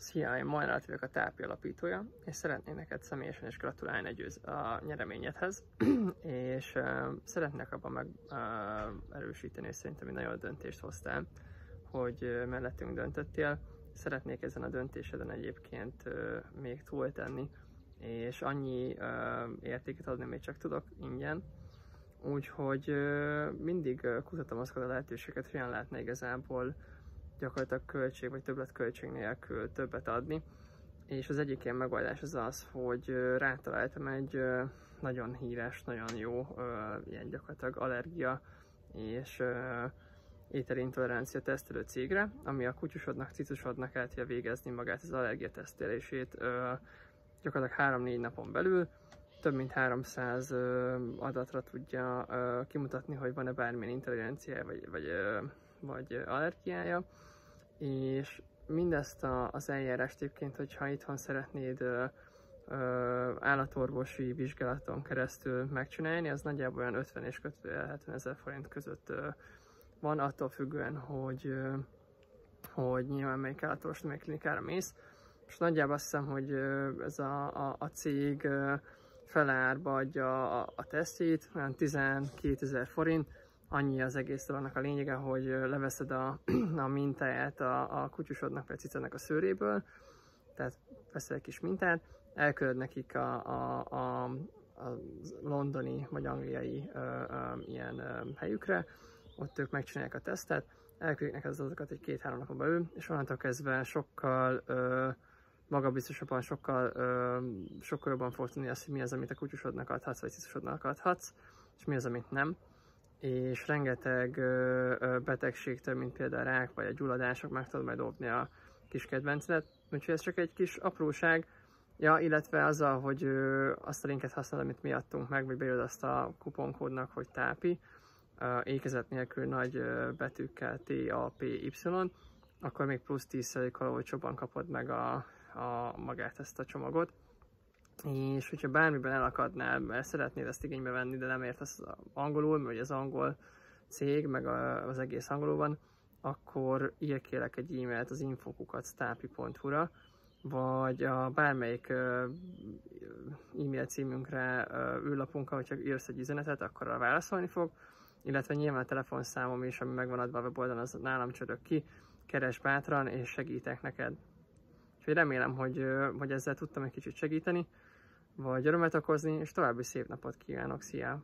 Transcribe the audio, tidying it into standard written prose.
Szia, én Molnár vagyok, a Tápi alapítója, és szeretnék neked személyesen is gratulálni a nyereményedhez, és szeretnék abban erősíteni, és szerintem egy nagyon jó döntést hoztál, hogy mellettünk döntöttél. Szeretnék ezen a döntéseden egyébként még túltenni, és annyi értéket adni, amit csak tudok ingyen. Úgyhogy mindig kutatom azokat a lehetőséget, hogyan lehetne igazából gyakorlatilag költség vagy többletköltség nélkül többet adni. És az egyik ilyen megoldás az, hogy rátaláltam egy nagyon híres, nagyon jó ilyen gyakorlatilag allergia és ételintolerancia tesztelő cégre, ami a kutyusodnak, cicusodnak el tudja végezni magát az allergia tesztelését gyakorlatilag 3-4 napon belül. Több mint 300 adatra tudja kimutatni, hogy van-e bármilyen intoleranciája vagy allergiája, és mindezt az eljárást egyébként, hogyha itthon szeretnéd állatorvosi vizsgálaton keresztül megcsinálni, az nagyjából olyan 50 és 70 ezer forint között van, attól függően, hogy nyilván melyik állatorvos, melyik klinikára mész. És nagyjából azt hiszem, hogy ez a cég fele árba adja a tesztjét, olyan 12 ezer forint. Annyi az egész dolognak a lényege, hogy leveszed a mintáját a kutyusodnak vagy cicának a szőréből, tehát veszel egy kis mintát, elküldöd nekik a londoni vagy angliai ilyen helyükre, ott ők megcsinálják a tesztet, elküldik neked az adatokat egy 2-3 napon belül, és onnantól kezdve sokkal magabiztosabban, sokkal jobban fogod tudni azt, hogy mi az, amit a kutyusodnak adhatsz, vagy cicusodnak adhatsz, és mi az, amit nem. És rengeteg betegségtől, mint például a rák vagy a gyulladások, meg tudod majd dobni a kis kedvencedet. Úgyhogy ez csak egy kis apróság, ja, illetve azzal, hogy azt a linket használod, amit mi adtunk meg, vagy beírod azt a kuponkódnak, hogy TÁPI, ékezet nélkül nagy betűkkel TAPY, akkor még plusz 10%-kal olcsóbban kapod meg magát ezt a csomagot. És hogyha bármiben elakadnál, mert szeretnéd ezt igénybe venni, de nem értesz angolul, vagy az angol cég, meg az egész angolul van, akkor írj kérlek egy e-mailt az info@stapi.hu-ra, vagy a bármelyik e-mail címünkre űrlapunkra, hogyha írsz egy üzenetet, akkor arra válaszolni fog, illetve nyilván a telefonszámom is, ami megvan adva a weboldalon, az nálam csörög ki, keresd bátran, és segítek neked. Úgyhogy remélem, hogy ezzel tudtam egy kicsit segíteni, vagy örömet okozni, és további szép napot kívánok, szia!